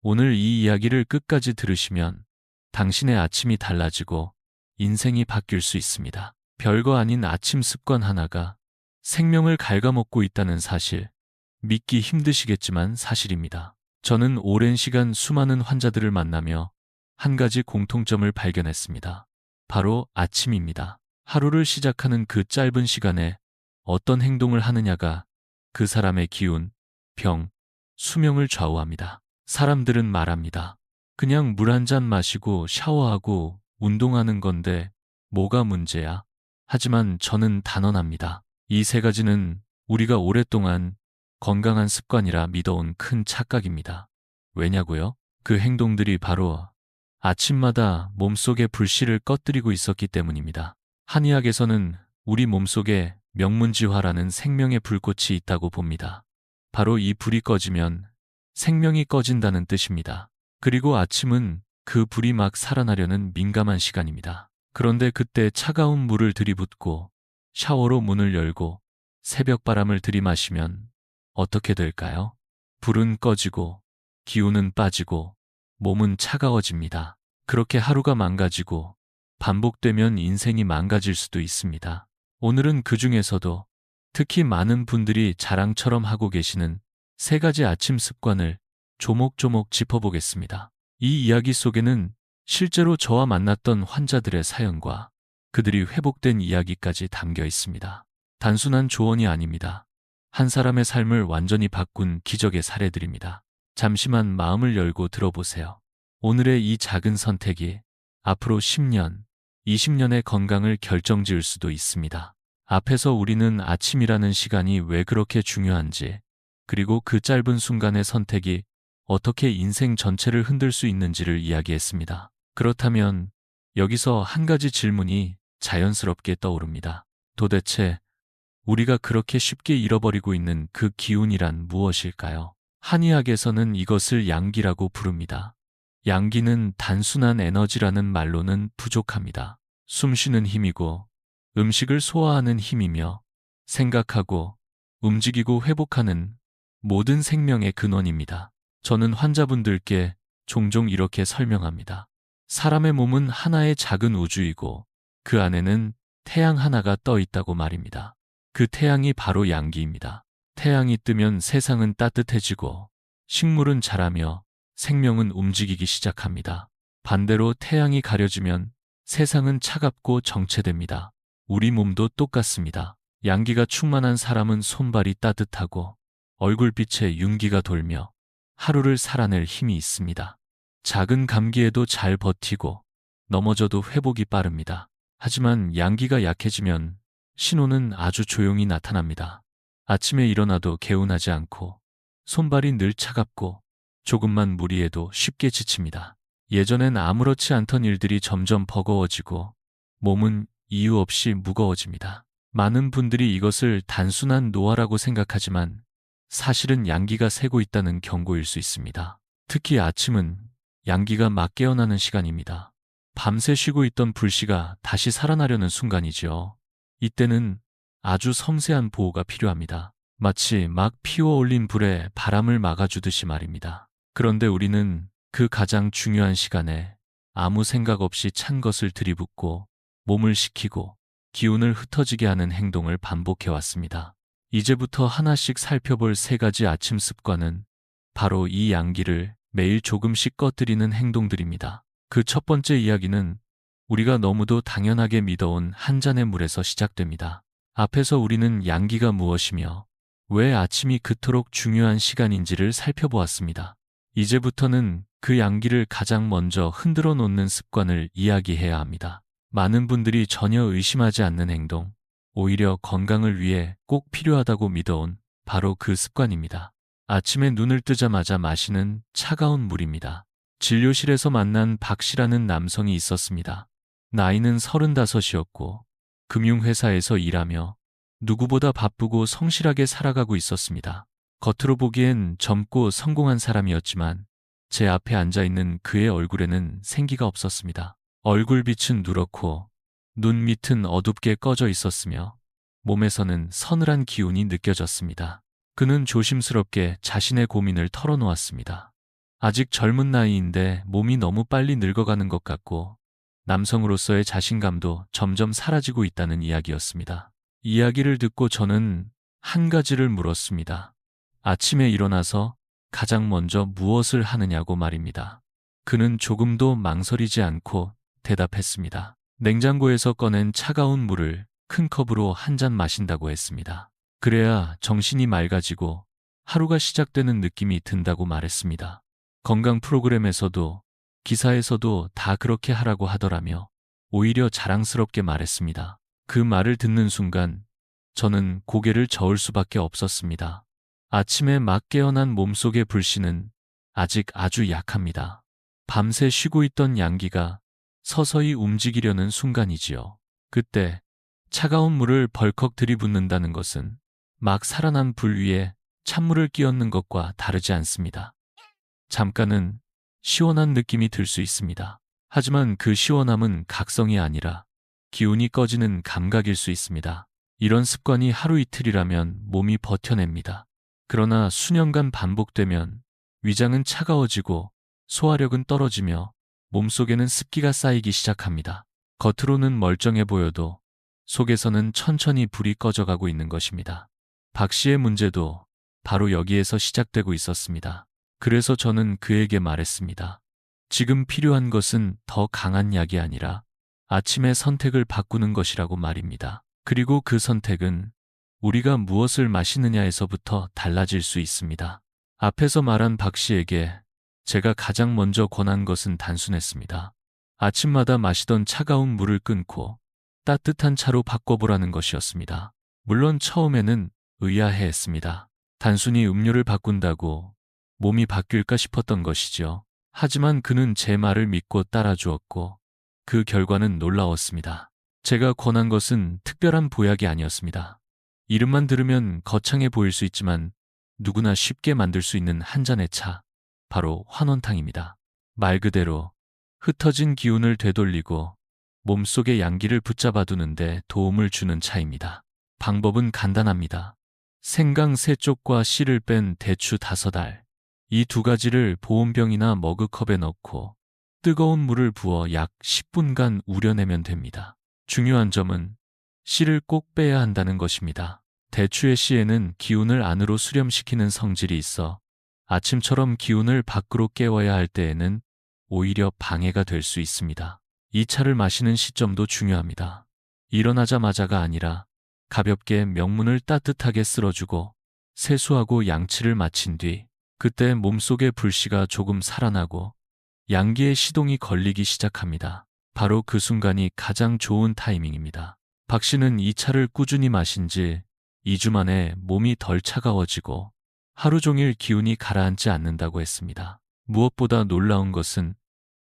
오늘 이 이야기를 끝까지 들으시면 당신의 아침이 달라지고 인생이 바뀔 수 있습니다. 별거 아닌 아침 습관 하나가 생명을 갉아먹고 있다는 사실, 믿기 힘드시겠지만 사실입니다. 저는 오랜 시간 수많은 환자들을 만나며 한 가지 공통점을 발견했습니다. 바로 아침입니다. 하루를 시작하는 그 짧은 시간에 어떤 행동을 하느냐가 그 사람의 기운, 병, 수명을 좌우합니다. 사람들은 말합니다. 그냥 물 한 잔 마시고 샤워하고 운동하는 건데 뭐가 문제야? 하지만 저는 단언합니다. 이 세 가지는 우리가 오랫동안 건강한 습관이라 믿어온 큰 착각입니다. 왜냐고요? 그 행동들이 바로 아침마다 몸속의 불씨를 꺼뜨리고 있었기 때문입니다. 한의학에서는 우리 몸속에 명문지화라는 생명의 불꽃이 있다고 봅니다. 바로 이 불이 꺼지면 생명이 꺼진다는 뜻입니다. 그리고 아침은 그 불이 막 살아나려는 민감한 시간입니다. 그런데 그때 차가운 물을 들이붓고 샤워로 문을 열고 새벽바람을 들이마시면 어떻게 될까요? 불은 꺼지고 기운은 빠지고 몸은 차가워집니다. 그렇게 하루가 망가지고 반복되면 인생이 망가질 수도 있습니다. 오늘은 그 중에서도 특히 많은 분들이 자랑처럼 하고 계시는 세 가지 아침 습관을 조목조목 짚어보겠습니다. 이 이야기 속에는 실제로 저와 만났던 환자들의 사연과 그들이 회복된 이야기까지 담겨 있습니다. 단순한 조언이 아닙니다. 한 사람의 삶을 완전히 바꾼 기적의 사례들입니다. 잠시만 마음을 열고 들어보세요. 오늘의 이 작은 선택이 앞으로 10년, 20년의 건강을 결정지을 수도 있습니다. 앞에서 우리는 아침이라는 시간이 왜 그렇게 중요한지, 그리고 그 짧은 순간의 선택이 어떻게 인생 전체를 흔들 수 있는지를 이야기했습니다. 그렇다면 여기서 한 가지 질문이 자연스럽게 떠오릅니다. 도대체 우리가 그렇게 쉽게 잃어버리고 있는 그 기운이란 무엇일까요? 한의학에서는 이것을 양기라고 부릅니다. 양기는 단순한 에너지라는 말로는 부족합니다. 숨쉬는 힘이고 음식을 소화하는 힘이며 생각하고 움직이고 회복하는 모든 생명의 근원입니다. 저는 환자분들께 종종 이렇게 설명합니다. 사람의 몸은 하나의 작은 우주이고 그 안에는 태양 하나가 떠 있다고 말입니다. 그 태양이 바로 양기입니다. 태양이 뜨면 세상은 따뜻해지고 식물은 자라며 생명은 움직이기 시작합니다. 반대로 태양이 가려지면 세상은 차갑고 정체됩니다. 우리 몸도 똑같습니다. 양기가 충만한 사람은 손발이 따뜻하고 얼굴빛에 윤기가 돌며 하루를 살아낼 힘이 있습니다. 작은 감기에도 잘 버티고 넘어져도 회복이 빠릅니다. 하지만 양기가 약해지면 신호는 아주 조용히 나타납니다. 아침에 일어나도 개운하지 않고 손발이 늘 차갑고 조금만 무리해도 쉽게 지칩니다. 예전엔 아무렇지 않던 일들이 점점 버거워지고 몸은 이유 없이 무거워집니다. 많은 분들이 이것을 단순한 노화라고 생각하지만 사실은 양기가 새고 있다는 경고일 수 있습니다. 특히 아침은 양기가 막 깨어나는 시간입니다. 밤새 쉬고 있던 불씨가 다시 살아나려는 순간이죠. 이때는 아주 섬세한 보호가 필요합니다. 마치 막 피워올린 불에 바람을 막아주듯이 말입니다. 그런데 우리는 그 가장 중요한 시간에 아무 생각 없이 찬 것을 들이붓고 몸을 식히고 기운을 흩어지게 하는 행동을 반복해왔습니다. 이제부터 하나씩 살펴볼 세 가지 아침 습관은 바로 이 양기를 매일 조금씩 꺼뜨리는 행동들입니다. 그 첫 번째 이야기는 우리가 너무도 당연하게 믿어온 한 잔의 물에서 시작됩니다. 앞에서 우리는 양기가 무엇이며 왜 아침이 그토록 중요한 시간인지를 살펴보았습니다. 이제부터는 그 양기를 가장 먼저 흔들어 놓는 습관을 이야기해야 합니다. 많은 분들이 전혀 의심하지 않는 행동, 오히려 건강을 위해 꼭 필요하다고 믿어온 바로 그 습관입니다. 아침에 눈을 뜨자마자 마시는 차가운 물입니다. 진료실에서 만난 박 씨라는 남성이 있었습니다. 나이는 35이었고 금융회사에서 일하며 누구보다 바쁘고 성실하게 살아가고 있었습니다. 겉으로 보기엔 젊고 성공한 사람이었지만 제 앞에 앉아있는 그의 얼굴에는 생기가 없었습니다. 얼굴빛은 누렇고 눈 밑은 어둡게 꺼져 있었으며 몸에서는 서늘한 기운이 느껴졌습니다. 그는 조심스럽게 자신의 고민을 털어놓았습니다. 아직 젊은 나이인데 몸이 너무 빨리 늙어가는 것 같고 남성으로서의 자신감도 점점 사라지고 있다는 이야기였습니다. 이야기를 듣고 저는 한 가지를 물었습니다. 아침에 일어나서 가장 먼저 무엇을 하느냐고 말입니다. 그는 조금도 망설이지 않고 대답했습니다. 냉장고에서 꺼낸 차가운 물을 큰 컵으로 한 잔 마신다고 했습니다. 그래야 정신이 맑아지고 하루가 시작되는 느낌이 든다고 말했습니다. 건강 프로그램에서도 기사에서도 다 그렇게 하라고 하더라며 오히려 자랑스럽게 말했습니다. 그 말을 듣는 순간 저는 고개를 저을 수밖에 없었습니다. 아침에 막 깨어난 몸속의 불씨는 아직 아주 약합니다. 밤새 쉬고 있던 양기가 서서히 움직이려는 순간이지요. 그때 차가운 물을 벌컥 들이붓는다는 것은 막 살아난 불 위에 찬물을 끼얹는 것과 다르지 않습니다. 잠깐은 시원한 느낌이 들 수 있습니다. 하지만 그 시원함은 각성이 아니라 기운이 꺼지는 감각일 수 있습니다. 이런 습관이 하루 이틀이라면 몸이 버텨냅니다. 그러나 수년간 반복되면 위장은 차가워지고 소화력은 떨어지며 몸속에는 습기가 쌓이기 시작합니다. 겉으로는 멀쩡해 보여도 속에서는 천천히 불이 꺼져가고 있는 것입니다. 박 씨의 문제도 바로 여기에서 시작되고 있었습니다. 그래서 저는 그에게 말했습니다. 지금 필요한 것은 더 강한 약이 아니라 아침의 선택을 바꾸는 것이라고 말입니다. 그리고 그 선택은 우리가 무엇을 마시느냐에서부터 달라질 수 있습니다. 앞에서 말한 박 씨에게 제가 가장 먼저 권한 것은 단순했습니다. 아침마다 마시던 차가운 물을 끊고 따뜻한 차로 바꿔보라는 것이었습니다. 물론 처음에는 의아해했습니다. 단순히 음료를 바꾼다고 몸이 바뀔까 싶었던 것이죠. 하지만 그는 제 말을 믿고 따라주었고 그 결과는 놀라웠습니다. 제가 권한 것은 특별한 보약이 아니었습니다. 이름만 들으면 거창해 보일 수 있지만 누구나 쉽게 만들 수 있는 한 잔의 차, 바로 환원탕입니다. 말 그대로 흩어진 기운을 되돌리고 몸속의 양기를 붙잡아두는데 도움을 주는 차입니다. 방법은 간단합니다. 생강 3쪽과 씨를 뺀 대추 5알, 이 2가지를 보온병이나 머그컵에 넣고 뜨거운 물을 부어 약 10분간 우려내면 됩니다. 중요한 점은 씨를 꼭 빼야 한다는 것입니다. 대추의 씨에는 기운을 안으로 수렴시키는 성질이 있어 아침처럼 기운을 밖으로 깨워야 할 때에는 오히려 방해가 될 수 있습니다. 이 차를 마시는 시점도 중요합니다. 일어나자마자가 아니라 가볍게 명문을 따뜻하게 쓸어주고 세수하고 양치를 마친 뒤 그때 몸속의 불씨가 조금 살아나고 양기의 시동이 걸리기 시작합니다. 바로 그 순간이 가장 좋은 타이밍입니다. 박 씨는 이 차를 꾸준히 마신 지 2주 만에 몸이 덜 차가워지고 하루 종일 기운이 가라앉지 않는다고 했습니다. 무엇보다 놀라운 것은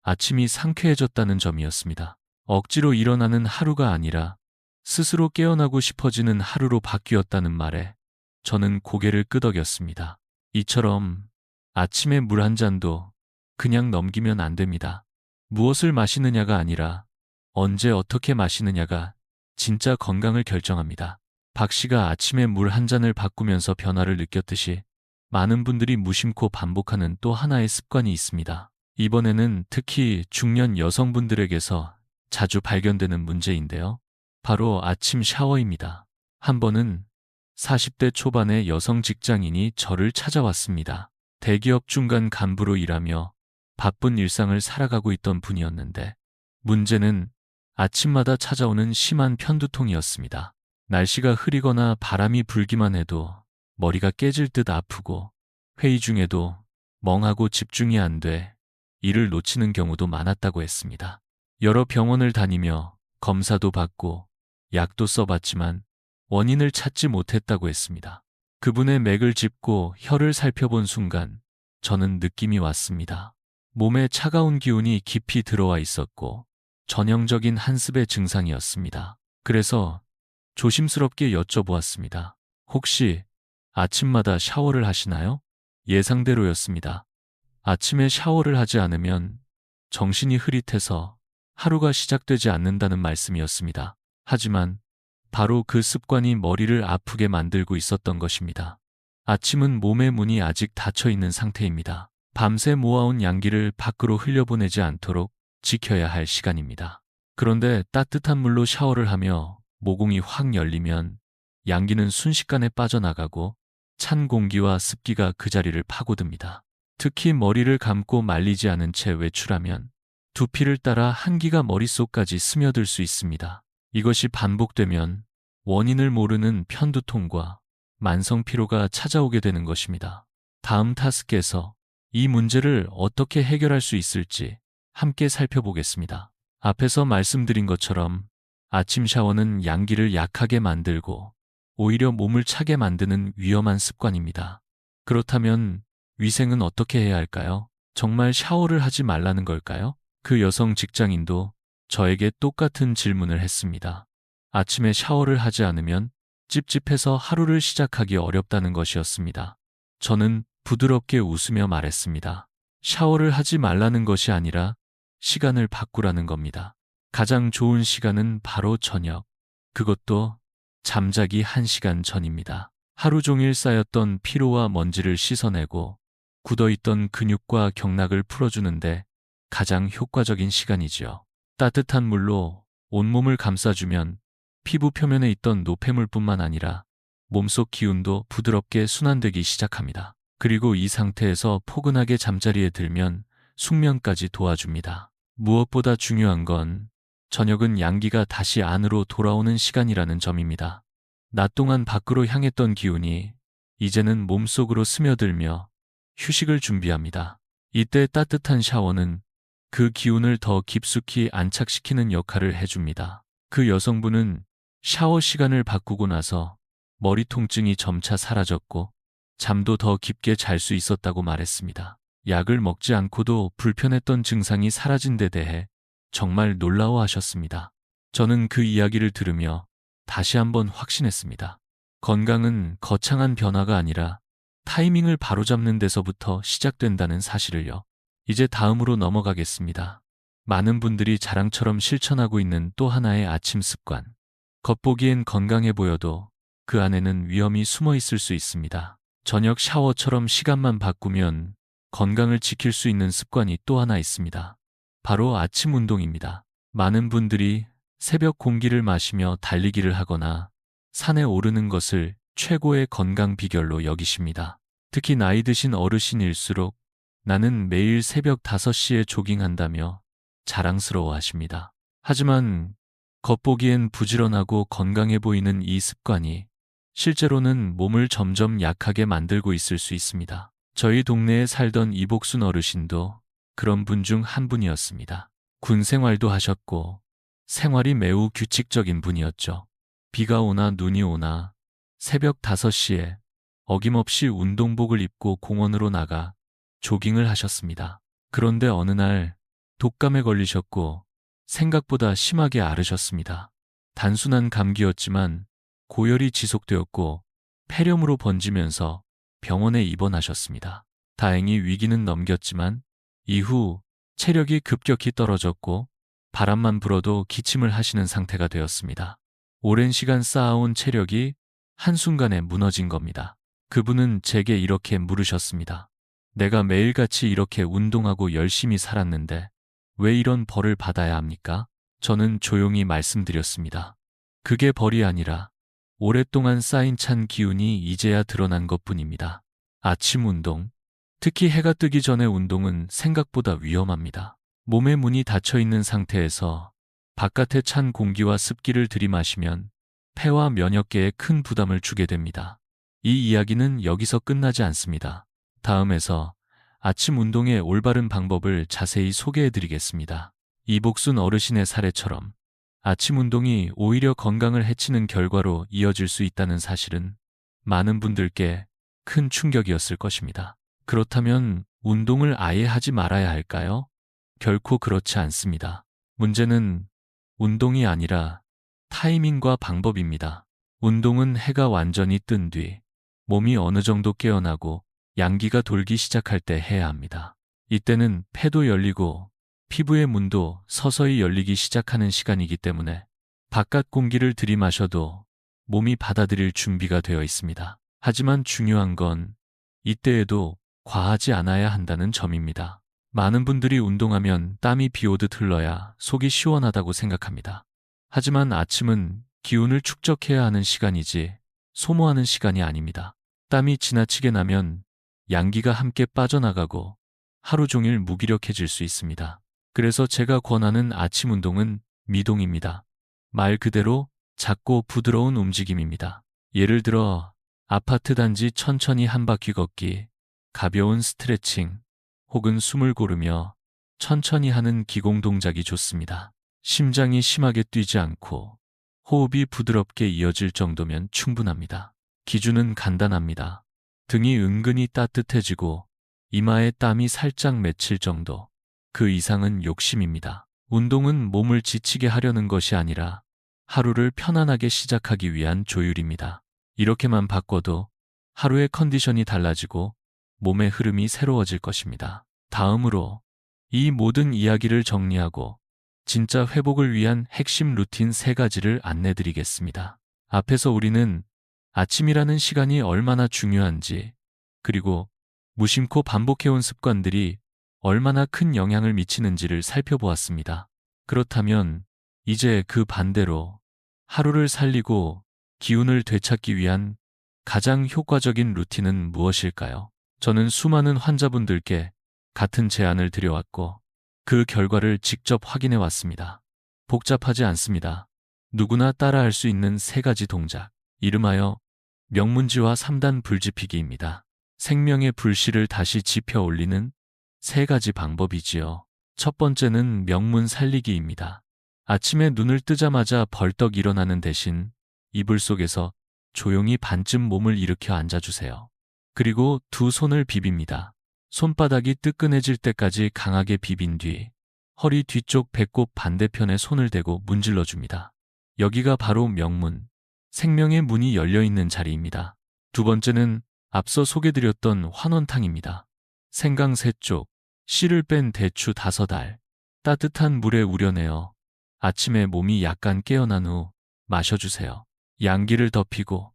아침이 상쾌해졌다는 점이었습니다. 억지로 일어나는 하루가 아니라 스스로 깨어나고 싶어지는 하루로 바뀌었다는 말에 저는 고개를 끄덕였습니다. 이처럼 아침에 물 한 잔도 그냥 넘기면 안 됩니다. 무엇을 마시느냐가 아니라 언제 어떻게 마시느냐가 진짜 건강을 결정합니다. 박 씨가 아침에 물 한 잔을 바꾸면서 변화를 느꼈듯이 많은 분들이 무심코 반복하는 또 하나의 습관이 있습니다. 이번에는 특히 중년 여성분들에게서 자주 발견되는 문제인데요. 바로 아침 샤워입니다. 한 번은 40대 초반의 여성 직장인이 저를 찾아왔습니다. 대기업 중간 간부로 일하며 바쁜 일상을 살아가고 있던 분이었는데 문제는 아침마다 찾아오는 심한 편두통이었습니다. 날씨가 흐리거나 바람이 불기만 해도 머리가 깨질 듯 아프고 회의 중에도 멍하고 집중이 안 돼 일을 놓치는 경우도 많았다고 했습니다. 여러 병원을 다니며 검사도 받고 약도 써봤지만 원인을 찾지 못했다고 했습니다. 그분의 맥을 짚고 혀를 살펴본 순간 저는 느낌이 왔습니다. 몸에 차가운 기운이 깊이 들어와 있었고 전형적인 한습의 증상이었습니다. 그래서 조심스럽게 여쭤보았습니다. 혹시 아침마다 샤워를 하시나요? 예상대로였습니다. 아침에 샤워를 하지 않으면 정신이 흐릿해서 하루가 시작되지 않는다는 말씀이었습니다. 하지만 바로 그 습관이 머리를 아프게 만들고 있었던 것입니다. 아침은 몸의 문이 아직 닫혀 있는 상태입니다. 밤새 모아온 양기를 밖으로 흘려보내지 않도록 지켜야 할 시간입니다. 그런데 따뜻한 물로 샤워를 하며 모공이 확 열리면 양기는 순식간에 빠져나가고 찬 공기와 습기가 그 자리를 파고듭니다. 특히 머리를 감고 말리지 않은 채 외출하면 두피를 따라 한기가 머릿속까지 스며들 수 있습니다. 이것이 반복되면 원인을 모르는 편두통과 만성 피로가 찾아오게 되는 것입니다. 다음 타스크에서 이 문제를 어떻게 해결할 수 있을지 함께 살펴보겠습니다. 앞에서 말씀드린 것처럼 아침 샤워는 양기를 약하게 만들고 오히려 몸을 차게 만드는 위험한 습관입니다. 그렇다면 위생은 어떻게 해야 할까요? 정말 샤워를 하지 말라는 걸까요? 그 여성 직장인도 저에게 똑같은 질문을 했습니다. 아침에 샤워를 하지 않으면 찝찝해서 하루를 시작하기 어렵다는 것이었습니다. 저는 부드럽게 웃으며 말했습니다. 샤워를 하지 말라는 것이 아니라 시간을 바꾸라는 겁니다. 가장 좋은 시간은 바로 저녁. 그것도 잠자기 1시간 전입니다. 하루 종일 쌓였던 피로와 먼지를 씻어내고 굳어있던 근육과 경락을 풀어주는데 가장 효과적인 시간이지요. 따뜻한 물로 온몸을 감싸주면 피부 표면에 있던 노폐물뿐만 아니라 몸속 기운도 부드럽게 순환되기 시작합니다. 그리고 이 상태에서 포근하게 잠자리에 들면 숙면까지 도와줍니다. 무엇보다 중요한 건 저녁은 양기가 다시 안으로 돌아오는 시간이라는 점입니다. 낮 동안 밖으로 향했던 기운이 이제는 몸속으로 스며들며 휴식을 준비합니다. 이때 따뜻한 샤워는 그 기운을 더 깊숙이 안착시키는 역할을 해줍니다. 그 여성분은 샤워 시간을 바꾸고 나서 머리 통증이 점차 사라졌고 잠도 더 깊게 잘 수 있었다고 말했습니다. 약을 먹지 않고도 불편했던 증상이 사라진 데 대해 정말 놀라워하셨습니다. 저는 그 이야기를 들으며 다시 한번 확신했습니다. 건강은 거창한 변화가 아니라 타이밍을 바로잡는 데서부터 시작된다는 사실을요. 이제 다음으로 넘어가겠습니다. 많은 분들이 자랑처럼 실천하고 있는 또 하나의 아침 습관. 겉보기엔 건강해 보여도 그 안에는 위험이 숨어 있을 수 있습니다. 저녁 샤워처럼 시간만 바꾸면 건강을 지킬 수 있는 습관이 또 하나 있습니다. 바로 아침 운동입니다. 많은 분들이 새벽 공기를 마시며 달리기를 하거나 산에 오르는 것을 최고의 건강 비결로 여기십니다. 특히 나이 드신 어르신일수록 나는 매일 새벽 5시에 조깅한다며 자랑스러워 하십니다. 하지만 겉보기엔 부지런하고 건강해 보이는 이 습관이 실제로는 몸을 점점 약하게 만들고 있을 수 있습니다. 저희 동네에 살던 이복순 어르신도 그런 분 중 한 분이었습니다. 군 생활도 하셨고 생활이 매우 규칙적인 분이었죠. 비가 오나 눈이 오나 새벽 5시에 어김없이 운동복을 입고 공원으로 나가 조깅을 하셨습니다. 그런데 어느 날 독감에 걸리셨고 생각보다 심하게 앓으셨습니다. 단순한 감기였지만 고열이 지속되었고 폐렴으로 번지면서 병원에 입원하셨습니다. 다행히 위기는 넘겼지만 이후 체력이 급격히 떨어졌고 바람만 불어도 기침을 하시는 상태가 되었습니다. 오랜 시간 쌓아온 체력이 한순간에 무너진 겁니다. 그분은 제게 이렇게 물으셨습니다. 내가 매일같이 이렇게 운동하고 열심히 살았는데 왜 이런 벌을 받아야 합니까? 저는 조용히 말씀드렸습니다. 그게 벌이 아니라 오랫동안 쌓인 찬 기운이 이제야 드러난 것뿐입니다. 아침 운동, 특히 해가 뜨기 전의 운동은 생각보다 위험합니다. 몸의 문이 닫혀 있는 상태에서 바깥의 찬 공기와 습기를 들이마시면 폐와 면역계에 큰 부담을 주게 됩니다. 이 이야기는 여기서 끝나지 않습니다. 다음에서 아침 운동의 올바른 방법을 자세히 소개해 드리겠습니다. 이복순 어르신의 사례처럼 아침 운동이 오히려 건강을 해치는 결과로 이어질 수 있다는 사실은 많은 분들께 큰 충격이었을 것입니다. 그렇다면 운동을 아예 하지 말아야 할까요? 결코 그렇지 않습니다. 문제는 운동이 아니라 타이밍과 방법입니다. 운동은 해가 완전히 뜬 뒤 몸이 어느 정도 깨어나고 양기가 돌기 시작할 때 해야 합니다. 이때는 폐도 열리고 피부의 문도 서서히 열리기 시작하는 시간이기 때문에 바깥 공기를 들이마셔도 몸이 받아들일 준비가 되어 있습니다. 하지만 중요한 건 이때에도 과하지 않아야 한다는 점입니다. 많은 분들이 운동하면 땀이 비 오듯 흘러야 속이 시원하다고 생각합니다. 하지만 아침은 기운을 축적해야 하는 시간이지 소모하는 시간이 아닙니다. 땀이 지나치게 나면 양기가 함께 빠져나가고 하루 종일 무기력해질 수 있습니다. 그래서 제가 권하는 아침 운동은 미동입니다. 말 그대로 작고 부드러운 움직임입니다. 예를 들어 아파트 단지 천천히 한 바퀴 걷기, 가벼운 스트레칭, 혹은 숨을 고르며 천천히 하는 기공 동작이 좋습니다. 심장이 심하게 뛰지 않고 호흡이 부드럽게 이어질 정도면 충분합니다. 기준은 간단합니다. 등이 은근히 따뜻해지고 이마에 땀이 살짝 맺힐 정도. 그 이상은 욕심입니다. 운동은 몸을 지치게 하려는 것이 아니라 하루를 편안하게 시작하기 위한 조율입니다. 이렇게만 바꿔도 하루의 컨디션이 달라지고 몸의 흐름이 새로워질 것입니다. 다음으로 이 모든 이야기를 정리하고 진짜 회복을 위한 핵심 루틴 3가지를 안내드리겠습니다. 앞에서 우리는 아침이라는 시간이 얼마나 중요한지, 그리고 무심코 반복해온 습관들이 얼마나 큰 영향을 미치는지를 살펴보았습니다. 그렇다면 이제 그 반대로 하루를 살리고 기운을 되찾기 위한 가장 효과적인 루틴은 무엇일까요? 저는 수많은 환자분들께 같은 제안을 드려왔고 그 결과를 직접 확인해 왔습니다. 복잡하지 않습니다. 누구나 따라할 수 있는 3가지 동작, 이름하여 명문지화 3단 불지피기입니다. 생명의 불씨를 다시 지펴 올리는 3가지 방법이지요. 첫 번째는 명문 살리기입니다. 아침에 눈을 뜨자마자 벌떡 일어나는 대신 이불 속에서 조용히 반쯤 몸을 일으켜 앉아주세요. 그리고 2 손을 비빕니다. 손바닥이 뜨끈해질 때까지 강하게 비빈 뒤 허리 뒤쪽 배꼽 반대편에 손을 대고 문질러줍니다. 여기가 바로 명문, 생명의 문이 열려있는 자리입니다. 2번째는 앞서 소개드렸던 환원탕입니다. 생강 3쪽, 씨를 뺀 대추 5알, 따뜻한 물에 우려내어 아침에 몸이 약간 깨어난 후 마셔주세요. 양기를 덮이고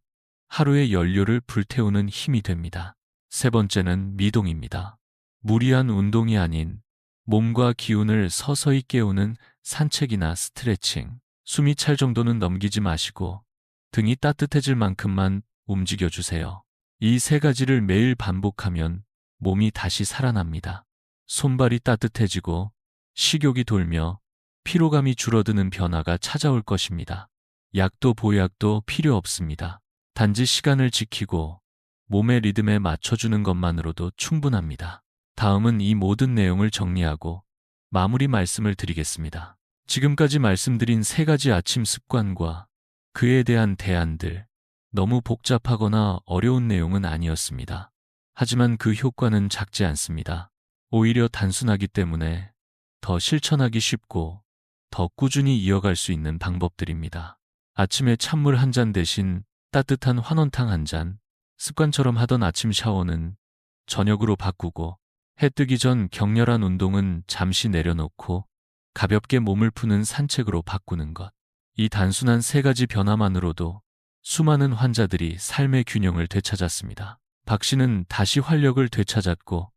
하루의 연료를 불태우는 힘이 됩니다. 3번째는 미동입니다. 무리한 운동이 아닌 몸과 기운을 서서히 깨우는 산책이나 스트레칭, 숨이 찰 정도는 넘기지 마시고 등이 따뜻해질 만큼만 움직여주세요. 이 3가지를 매일 반복하면 몸이 다시 살아납니다. 손발이 따뜻해지고 식욕이 돌며 피로감이 줄어드는 변화가 찾아올 것입니다. 약도 보약도 필요 없습니다. 단지 시간을 지키고 몸의 리듬에 맞춰주는 것만으로도 충분합니다. 다음은 이 모든 내용을 정리하고 마무리 말씀을 드리겠습니다. 지금까지 말씀드린 3가지 아침 습관과 그에 대한 대안들, 너무 복잡하거나 어려운 내용은 아니었습니다. 하지만 그 효과는 작지 않습니다. 오히려 단순하기 때문에 더 실천하기 쉽고 더 꾸준히 이어갈 수 있는 방법들입니다. 아침에 찬물 1잔 대신 따뜻한 환원탕 1잔, 습관처럼 하던 아침 샤워는 저녁으로 바꾸고 해 뜨기 전 격렬한 운동은 잠시 내려놓고 가볍게 몸을 푸는 산책으로 바꾸는 것. 이 단순한 3가지 변화만으로도 수많은 환자들이 삶의 균형을 되찾았습니다. 박 씨는 다시 활력을 되찾았고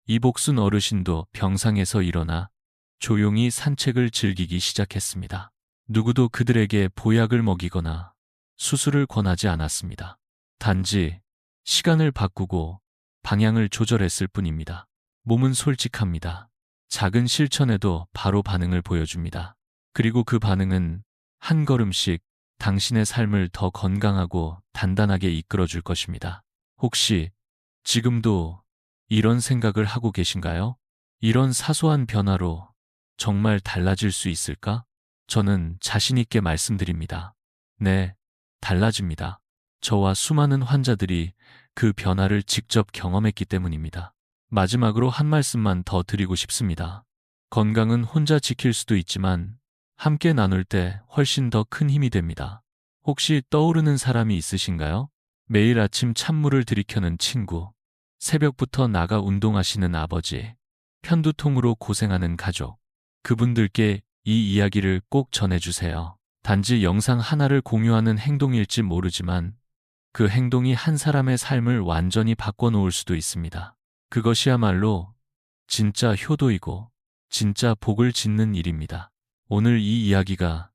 이복순 어르신도 병상에서 일어나 조용히 산책을 즐기기 시작했습니다. 누구도 그들에게 보약을 먹이거나 수술을 권하지 않았습니다. 단지 시간을 바꾸고 방향을 조절했을 뿐입니다. 몸은 솔직합니다. 작은 실천에도 바로 반응을 보여줍니다. 그리고 그 반응은 한 걸음씩 당신의 삶을 더 건강하고 단단하게 이끌어줄 것입니다. 혹시 지금도 이런 생각을 하고 계신가요? 이런 사소한 변화로 정말 달라질 수 있을까? 저는 자신 있게 말씀드립니다. 네, 달라집니다. 저와 수많은 환자들이 그 변화를 직접 경험했기 때문입니다. 마지막으로 한 말씀만 더 드리고 싶습니다. 건강은 혼자 지킬 수도 있지만 함께 나눌 때 훨씬 더 큰 힘이 됩니다. 혹시 떠오르는 사람이 있으신가요? 매일 아침 찬물을 들이켜는 친구, 새벽부터 나가 운동하시는 아버지, 편두통으로 고생하는 가족, 그분들께 이 이야기를 꼭 전해주세요. 단지 영상 하나를 공유하는 행동일지 모르지만 그 행동이 한 사람의 삶을 완전히 바꿔놓을 수도 있습니다. 그것이야말로 진짜 효도이고 진짜 복을 짓는 일입니다. 오늘 이 이야기가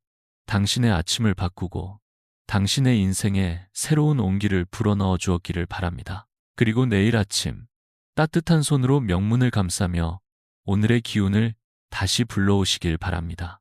당신의 아침을 바꾸고 당신의 인생에 새로운 온기를 불어넣어 주었기를 바랍니다. 그리고 내일 아침 따뜻한 손으로 명문을 감싸며 오늘의 기운을 다시 불러오시길 바랍니다.